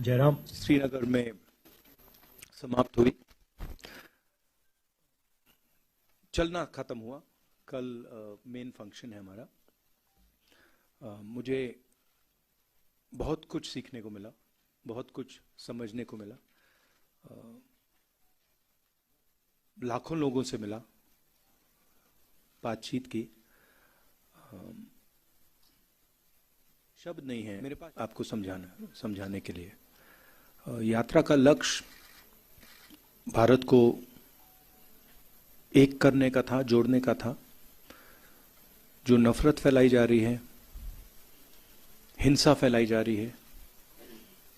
जयराम श्रीनगर में समाप्त हुई। चलना खत्म हुआ। कल मेन फंक्शन है हमारा। मुझे बहुत कुछ सीखने को मिला, बहुत कुछ समझने को मिला। लाखों लोगों से मिला, बातचीत की। शब्द नहीं है मेरे पास आपको समझाने के लिए। यात्रा का लक्ष्य भारत को एक करने का था, जोड़ने का था। जो नफरत फैलाई जा रही है, हिंसा फैलाई जा रही है,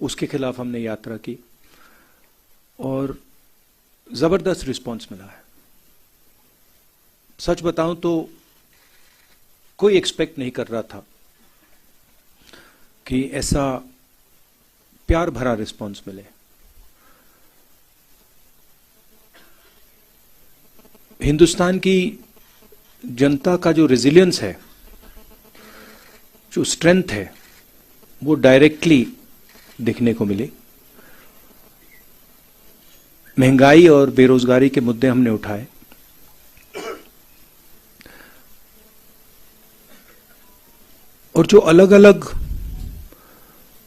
उसके खिलाफ हमने यात्रा की और जबरदस्त रिस्पांस मिला है। सच बताऊं तो कोई एक्सपेक्ट नहीं कर रहा था कि ऐसा प्यार भरा रिस्पांस मिले। हिंदुस्तान की जनता का जो रेजिलियंस है, जो स्ट्रेंथ है, वो डायरेक्टली देखने को मिली। महंगाई और बेरोजगारी के मुद्दे हमने उठाए। और जो अलग अलग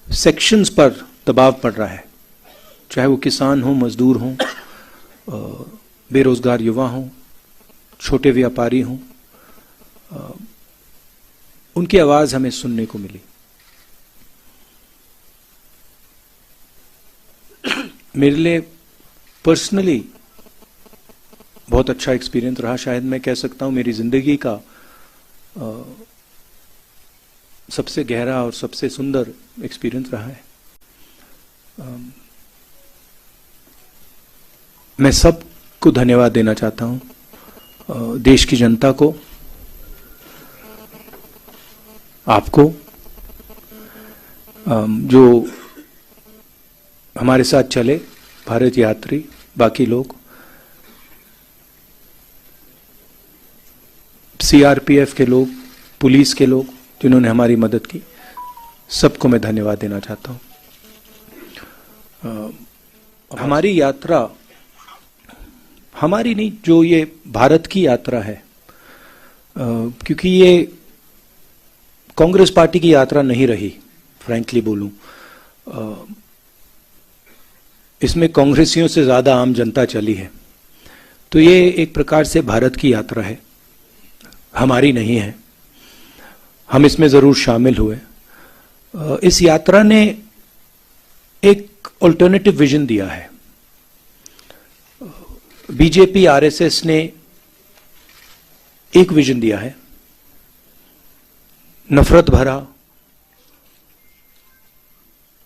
सेक्शंस पर दबाव पड़ रहा है, चाहे वो किसान हो, मजदूर हो, बेरोजगार युवा हो, छोटे व्यापारी हो, उनकी आवाज हमें सुनने को मिली। मेरे लिए पर्सनली बहुत अच्छा एक्सपीरियंस रहा। शायद मैं कह सकता हूं मेरी जिंदगी का सबसे गहरा और सबसे सुंदर एक्सपीरियंस रहा है। मैं सबको धन्यवाद देना चाहता हूं, देश की जनता को, आपको, जो हमारे साथ चले, भारत यात्री, बाकी लोग, सीआरपीएफ के लोग, पुलिस के लोग जिन्होंने हमारी मदद की, सबको मैं धन्यवाद देना चाहता हूं। हमारी यात्रा, हमारी नहीं, जो ये भारत की यात्रा है, क्योंकि ये कांग्रेस पार्टी की यात्रा नहीं रही, फ्रैंकली बोलूं, इसमें कांग्रेसियों से ज्यादा आम जनता चली है। तो ये एक प्रकार से भारत की यात्रा है, हमारी नहीं है। हम इसमें जरूर शामिल हुए। इस यात्रा ने एक अल्टरनेटिव विजन दिया है। बीजेपी आरएसएस ने एक विजन दिया है, नफरत भरा,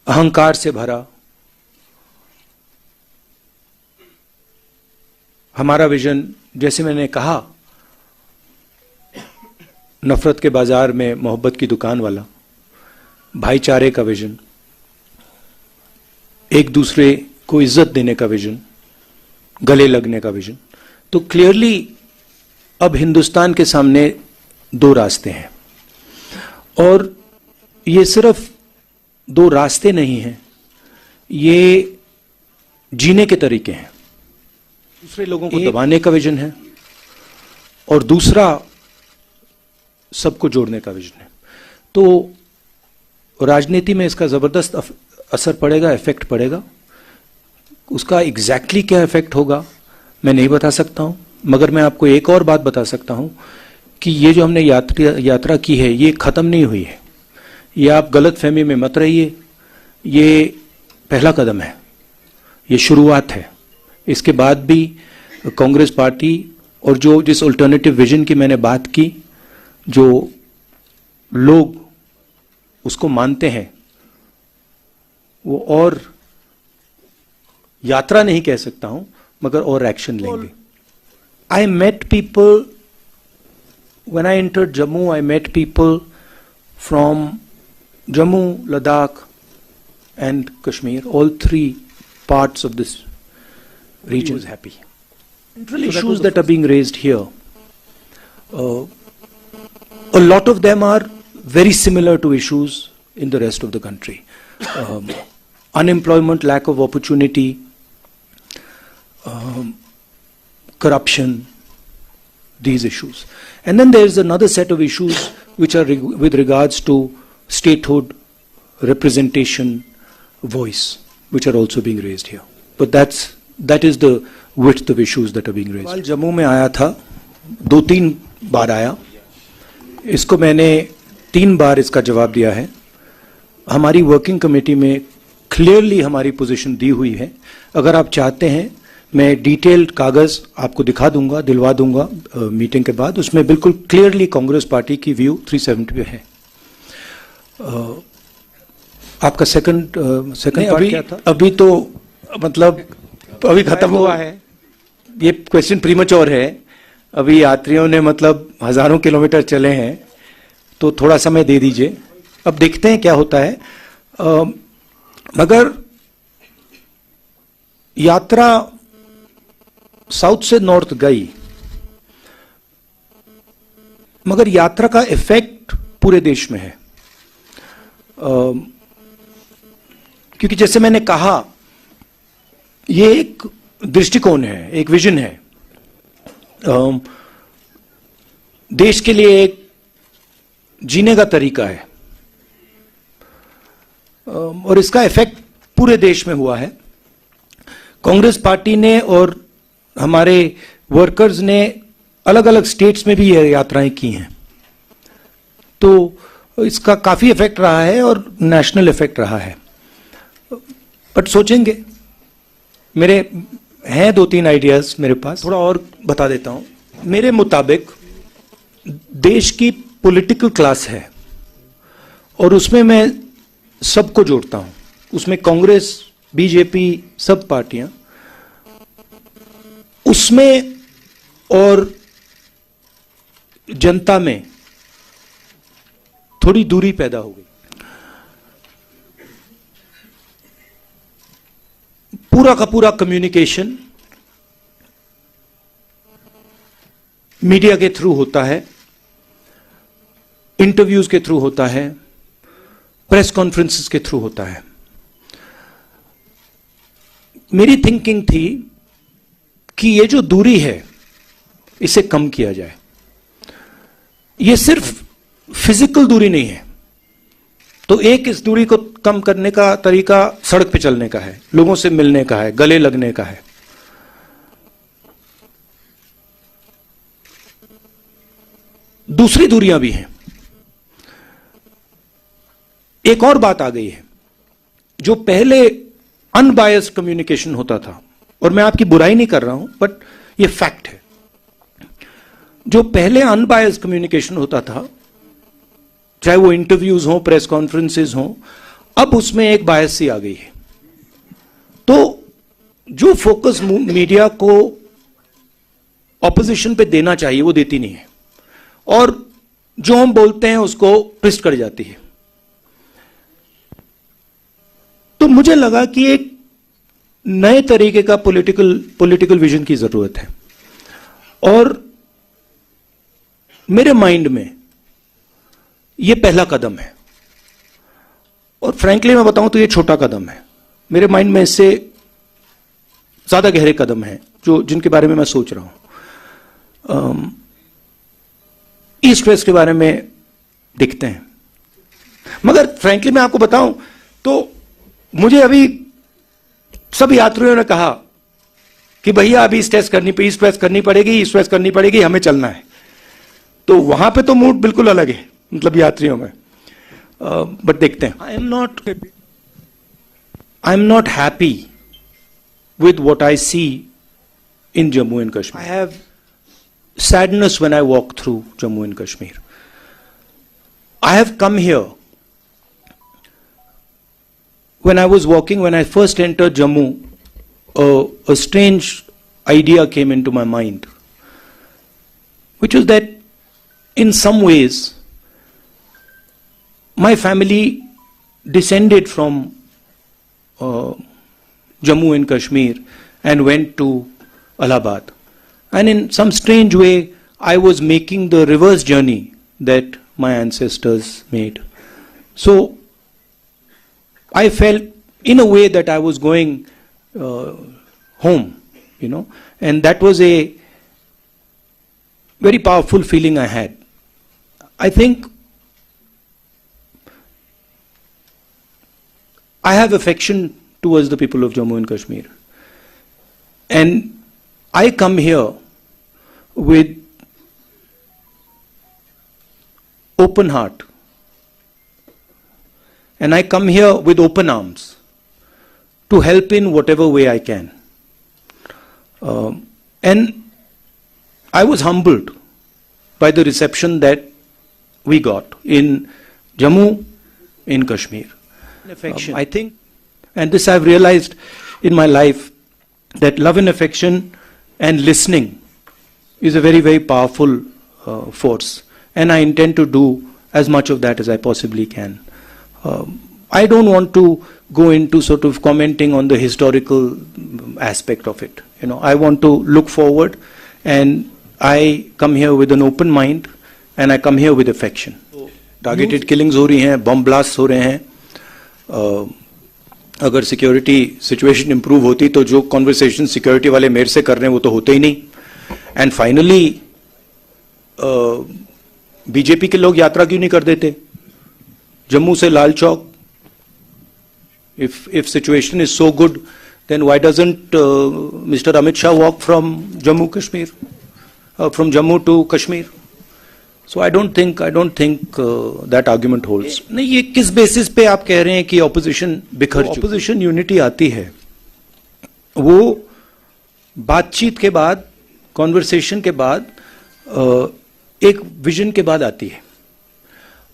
अहंकार से भरा। हमारा विजन, जैसे मैंने कहा, नफरत के बाजार में मोहब्बत की दुकान वाला, भाईचारे का विजन, एक दूसरे को इज्जत देने का विजन, गले लगने का विजन। तो क्लियरली अब हिंदुस्तान के सामने दो रास्ते हैं, और ये सिर्फ दो रास्ते नहीं हैं, ये जीने के तरीके हैं। दूसरे लोगों को दबाने का विजन है और दूसरा सबको जोड़ने का विजन है। तो राजनीति में इसका जबरदस्त असर पड़ेगा, इफेक्ट पड़ेगा। उसका एग्जैक्टली क्या इफेक्ट होगा मैं नहीं बता सकता हूं, मगर मैं आपको एक और बात बता सकता हूं कि ये जो हमने यात्रा की है, ये खत्म नहीं हुई है। ये आप गलत फहमी में मत रहिए, ये पहला कदम है, ये शुरुआत है। इसके बाद भी कांग्रेस पार्टी और जो जिस अल्टरनेटिव विजन की मैंने बात की, जो लोग उसको मानते हैं, वो और यात्रा नहीं कह सकता हूं, मगर और एक्शन लेंगे। I met people when I entered Jammu, I met people from Jammu, Ladakh and Kashmir, all three parts of this region is happy. Really issues that are being raised here, a lot of them are very similar to issues in the rest of the country. unemployment, lack of opportunity, corruption, these issues. And then there is another set of issues which are with regards to statehood, representation, voice, which are also being raised here. But that is the width of issues that are being raised. सवाल जम्मू में आया था, 2-3 बार आया, इसको मैंने 3 बार इसका जवाब दिया है. हमारी वर्किंग कमेटी में क्लियरली हमारी पोजीशन दी हुई है. अगर आप चाहते हैं मैं डिटेल्ड कागज आपको दिखा दूंगा, दिलवा दूंगा मीटिंग के बाद. उसमें बिल्कुल क्लियरली कांग्रेस पार्टी की व्यू 370 पे है. आपका सेकंड पार्ट क्या था? अभी तो मतलब अभी खत्म हुआ है. ये क्वेश्चन प्रीमैच्योर है. अभी यात्रियों ने मतलब हजारों किलोमीटर चले हैं, तो थोड़ा समय दे दीजिए. अब देखते हैं क्या होता है. मगर यात्रा साउथ से नॉर्थ गई, मगर यात्रा का इफेक्ट पूरे देश में है. क्योंकि जैसे मैंने कहा, ये एक दृष्टिकोण है, एक विजन है. देश के लिए एक जीने का तरीका है, और इसका इफेक्ट पूरे देश में हुआ है. कांग्रेस पार्टी ने और हमारे वर्कर्स ने अलग अलग स्टेट्स में भी ये यात्राएं की हैं, तो इसका काफी इफेक्ट रहा है और नेशनल इफेक्ट रहा है. बट सोचेंगे. मेरे हैं 2-3 आइडियाज मेरे पास. थोड़ा और बता देता हूं. मेरे मुताबिक देश की पॉलिटिकल क्लास है, और उसमें मैं सबको जोड़ता हूं. उसमें कांग्रेस, बीजेपी, सब पार्टियां उसमें, और जनता में थोड़ी दूरी पैदा हो गई. पूरा का पूरा कम्युनिकेशन मीडिया के थ्रू होता है, इंटरव्यूज के थ्रू होता है, प्रेस कॉन्फ्रेंसेस के थ्रू होता है. मेरी थिंकिंग थी कि ये जो दूरी है इसे कम किया जाए. ये सिर्फ फिजिकल दूरी नहीं है, तो एक इस दूरी को कम करने का तरीका सड़क पे चलने का है, लोगों से मिलने का है, गले लगने का है. दूसरी दूरियां भी हैं. एक और बात आ गई है. जो पहले अनबायस्ड कम्युनिकेशन होता था, और मैं आपकी बुराई नहीं कर रहा हूं, बट ये फैक्ट है. जो पहले अनबायस्ड कम्युनिकेशन होता था, चाहे वो इंटरव्यूज हो, प्रेस कॉन्फ्रेंसेस हो, अब उसमें एक बायस सी आ गई है. तो जो फोकस मीडिया को ऑपोजिशन पे देना चाहिए वो देती नहीं है, और जो हम बोलते हैं उसको ट्विस्ट कर जाती है. तो मुझे लगा कि एक नए तरीके का पॉलिटिकल विजन की जरूरत है. और मेरे माइंड में यह पहला कदम है, और फ्रैंकली मैं बताऊं तो यह छोटा कदम है. मेरे माइंड में इससे ज्यादा गहरे कदम हैं जिनके बारे में मैं सोच रहा हूं. ईस्ट वेस्ट के बारे में दिखते हैं, मगर फ्रैंकली मैं आपको बताऊं तो मुझे अभी सब यात्रियों ने कहा कि भैया अभी ईस्ट वेस्ट करनी पड़ेगी, हमें चलना है. तो वहां पे तो मूड बिल्कुल अलग है, मतलब यात्रियों में. बट देखते हैं. I am not happy with what I see in Jammu and Kashmir. I have sadness when I walk through Jammu and Kashmir. I have come here. When I was walking, when I first entered Jammu, a strange idea came into my mind, which was that in some ways my family descended from Jammu and Kashmir and went to Allahabad. And in some strange way, I was making the reverse journey that my ancestors made. So I felt in a way that I was going home, you know, and that was a very powerful feeling I had. I think I have affection towards the people of Jammu and Kashmir, and I come here with open heart, and I come here with open arms to help in whatever way I can. And I was humbled by the reception that we got in Jammu, in Kashmir. Affection. I think, and this I've realized in my life, that love and affection and listening is a very, very powerful force. And I intend to do as much of that as I possibly can. I don't want to go into sort of commenting on the historical aspect of it. You know, I want to look forward, and I come here with an open mind, and I come here with affection. Targeted killings हो रही हैं, bomb blasts हो रहे हैं. अगर security situation improve होती तो जो कॉन्वर्सेशन सिक्योरिटी वाले मेरे से कर रहे हैं वो तो होते ही नहीं. एंड फाइनली बीजेपी के लोग यात्रा क्यों नहीं कर देते जम्मू से Lal Chowk? if situation is so good, then why doesn't Mr. Amit Shah walk from Jammu to Kashmir? So I don't think that argument holds. नहीं, ये किस बेसिस पे आप कह रहे हैं कि ऑपोजिशन बिखर चुकी? ऑपोजिशन यूनिटी आती है वो बातचीत के बाद, कॉन्वर्सेशन के बाद, एक विजन के बाद आती है.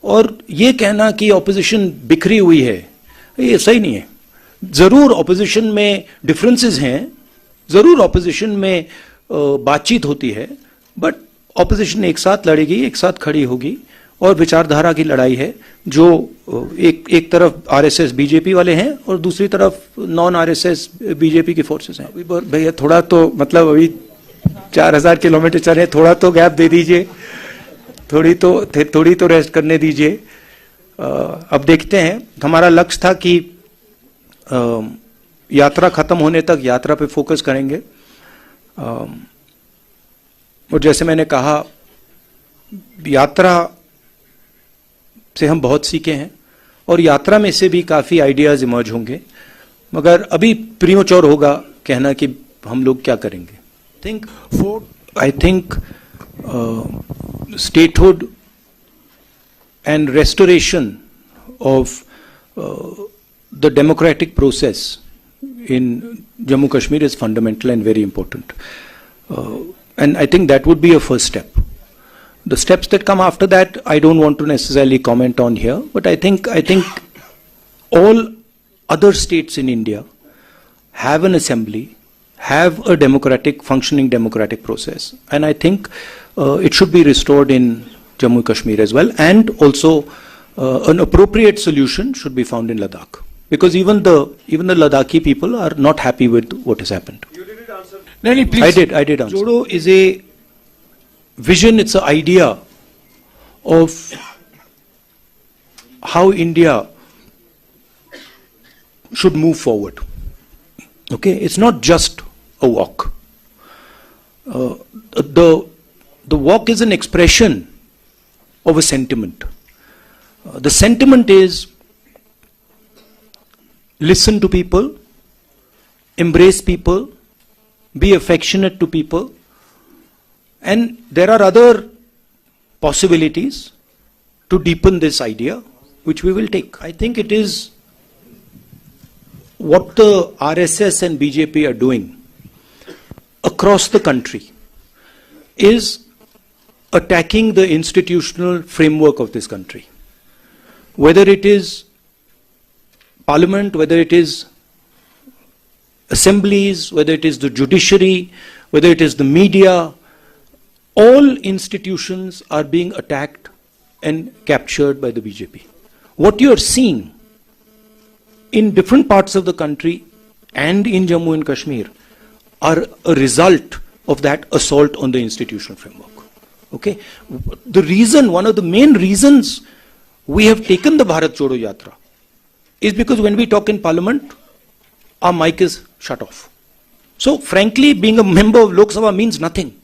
और ये कहना कि ऑपोजिशन बिखरी हुई है, ये सही नहीं है. जरूर ऑपोजिशन में डिफरेंसेस हैं, जरूर ऑपोजिशन में बातचीत होती है, बट ऑपोजिशन एक साथ लड़ेगी, एक साथ खड़ी होगी, और विचारधारा की लड़ाई है जो एक तरफ आरएसएस बीजेपी वाले हैं और दूसरी तरफ नॉन आरएसएस बीजेपी की फोर्सेस हैं. भैया थोड़ा तो मतलब अभी 4000 किलोमीटर चले, थोड़ा तो गैप दे दीजिए, थोड़ी तो रेस्ट करने दीजिए. अब देखते हैं. हमारा लक्ष्य था कि यात्रा खत्म होने तक यात्रा पे फोकस करेंगे. और जैसे मैंने कहा, यात्रा से हम बहुत सीखे हैं और यात्रा में से भी काफी आइडियाज इमर्ज होंगे, मगर अभी प्रीमोच्योर होगा कहना कि हम लोग क्या करेंगे. I think statehood and restoration of the democratic process in Jammu Kashmir is fundamental and very important. And I think that would be a first step. The steps that come after that, I don't want to necessarily comment on here, but I think all other states in India have an assembly, have a functioning democratic process. And I think it should be restored in Jammu and Kashmir as well, and also an appropriate solution should be found in Ladakh, because even the Ladakhi people are not happy with what has happened. You didn't answer. No, please. I did answer. Jodo is a vision, it's an idea of how India should move forward. Okay, it's not just a walk. The walk is an expression of a sentiment. The sentiment is listen to people, embrace people, be affectionate to people, and there are other possibilities to deepen this idea, which we will take. I think it is what the RSS and BJP are doing across the country is attacking the institutional framework of this country. Whether it is parliament, whether it is assemblies, whether it is the judiciary, whether it is the media, all institutions are being attacked and captured by the BJP. What you are seeing in different parts of the country and in Jammu and Kashmir are a result of that assault on the institutional framework. Okay, one of the main reasons we have taken the Bharat Jodo Yatra is because when we talk in Parliament, our mic is shut off. So frankly, being a member of Lok Sabha means nothing.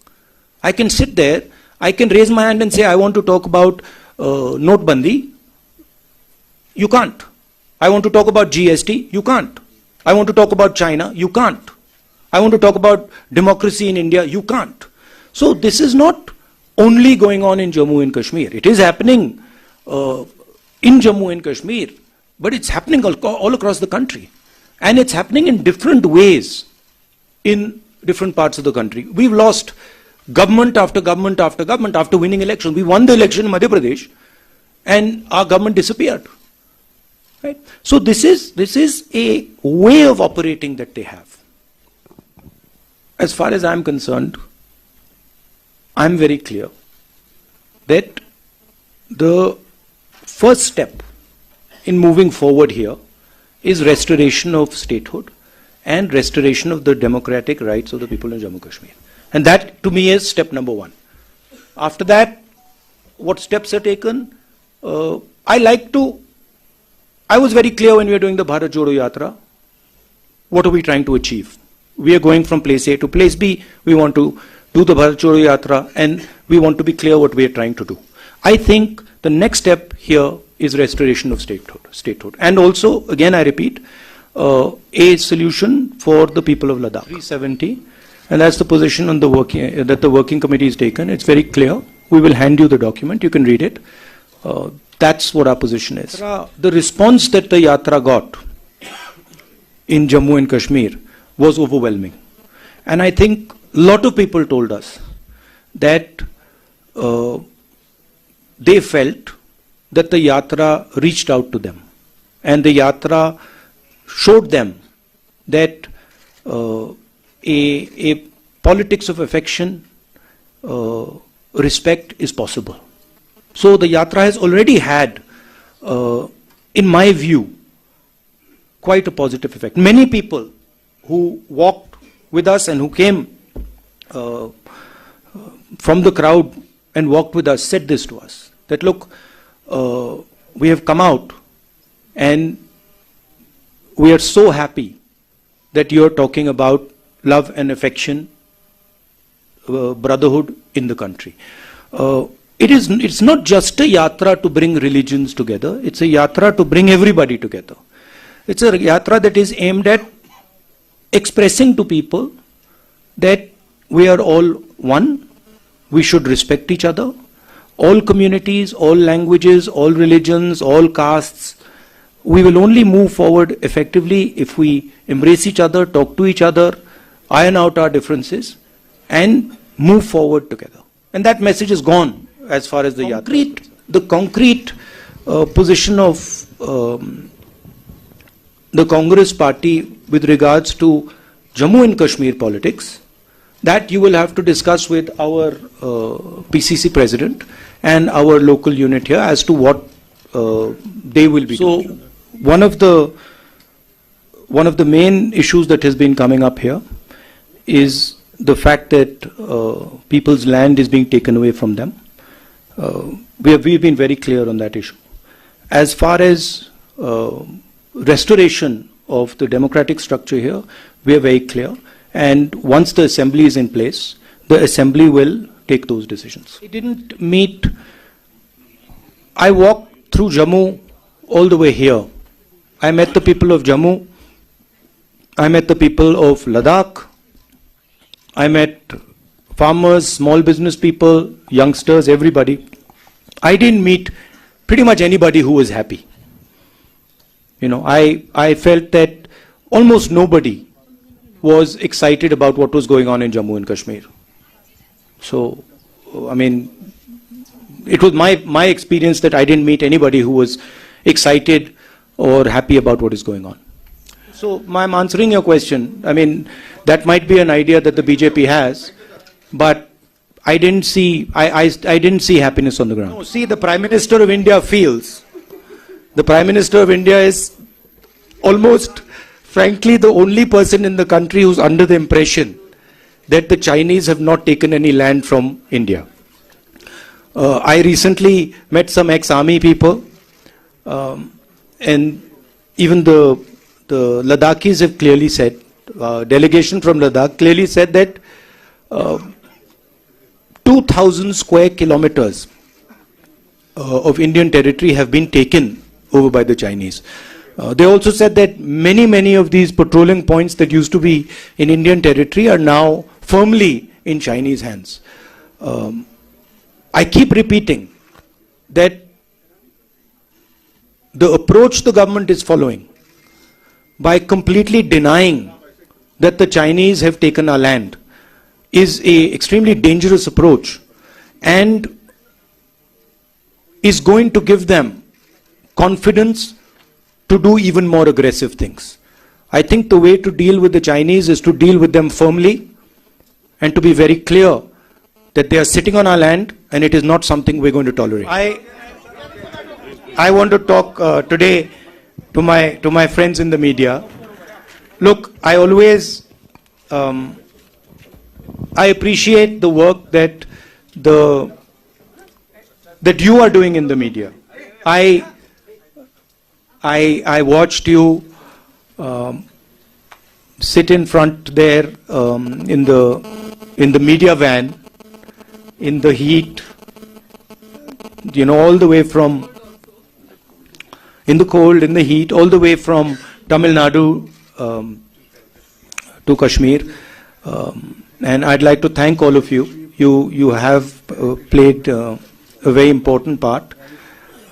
I can sit there, I can raise my hand and say, I want to talk about Notbandi. You can't. I want to talk about GST. You can't. I want to talk about China. You can't. I want to talk about democracy in India. You can't. So this is not only going on in Jammu and Kashmir. It is happening in Jammu and Kashmir, but it's happening all across the country. And it's happening in different ways in different parts of the country. We've lost government after government after government after winning elections. We won the election in Madhya Pradesh and our government disappeared. Right? So this is a way of operating that they have. As far as I'm concerned, I'm very clear that the first step in moving forward here is restoration of statehood and restoration of the democratic rights of the people in Jammu and Kashmir. And that to me is step number one. After that, what steps are taken? I was very clear when we were doing the Bharat Jodo Yatra. What are we trying to achieve? We are going from place A to place B. We want to do the Bharat Jodo Yatra and we want to be clear what we are trying to do. I think the next step here is restoration of statehood. And also, again I repeat, a solution for the people of Ladakh. 370, and that's the position on that the working committee has taken. It's very clear. We will hand you the document. You can read it. That's what our position is. The response that the Yatra got in Jammu and Kashmir was overwhelming. And I think a lot of people told us that they felt that the Yatra reached out to them. And the Yatra showed them that a politics of affection, respect is possible. So the Yatra has already had, in my view, quite a positive effect. Many people who walked with us and who came from the crowd and walked with us said this to us, that look, we have come out and we are so happy that you are talking about love and affection, brotherhood in the country. It's not just a yatra to bring religions together, it's a yatra to bring everybody together. It's a yatra that is aimed at expressing to people that we are all one, we should respect each other, all communities, all languages, all religions, all castes. We will only move forward effectively if we embrace each other, talk to each other, iron out our differences and move forward together. And that message is gone as far as the Yatra. The concrete position of the Congress party with regards to Jammu and Kashmir politics, that you will have to discuss with our PCC president and our local unit here as to what they will be doing. So one of the main issues that has been coming up here is the fact that people's land is being taken away from them. We've been very clear on that issue. As far as restoration of the democratic structure here, we are very clear. And once the assembly is in place, the assembly will take those decisions. I didn't meet, I walked through Jammu all the way here. I met the people of Jammu, I met the people of Ladakh, I met farmers, small business people, youngsters, everybody. I didn't meet pretty much anybody who was happy. You know, I felt that almost nobody was excited about what was going on in Jammu and Kashmir. So, I mean, it was my experience that I didn't meet anybody who was excited or happy about what is going on. So, I'm answering your question. I mean, that might be an idea that the BJP has, but I didn't see, I didn't see happiness on the ground. No, see, the Prime Minister of India feels, the Prime Minister of India is almost, frankly, the only person in the country who's under the impression that the Chinese have not taken any land from India. I recently met some ex-army people, and even the Ladakhis have clearly said, delegation from Ladakh clearly said that 2,000 square kilometers of Indian territory have been taken over by the Chinese. They also said that many of these patrolling points that used to be in Indian territory are now firmly in Chinese hands. I keep repeating that the approach the government is following by completely denying that the Chinese have taken our land is a extremely dangerous approach and is going to give them confidence to do even more aggressive things. I think the way to deal with the Chinese is to deal with them firmly and to be very clear that they are sitting on our land and it is not something we're going to tolerate. I want to talk today to my friends in the media. Look, I always I appreciate the work that you are doing in the media. I watched you sit in front there in the media van in the heat, you know, all the way from in the cold, in the heat, all the way from Tamil Nadu to Kashmir. And I'd like to thank all of you. You have played a very important part.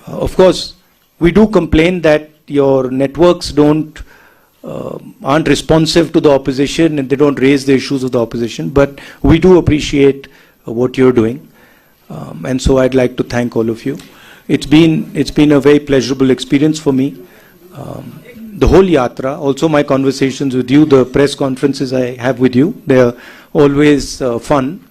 Of course, we do complain that your networks aren't responsive to the opposition and they don't raise the issues of the opposition, but we do appreciate what you're doing. And so I'd like to thank all of you. It's been a very pleasurable experience for me. The whole yatra, also my conversations with you, the press conferences I have with you, they're always fun.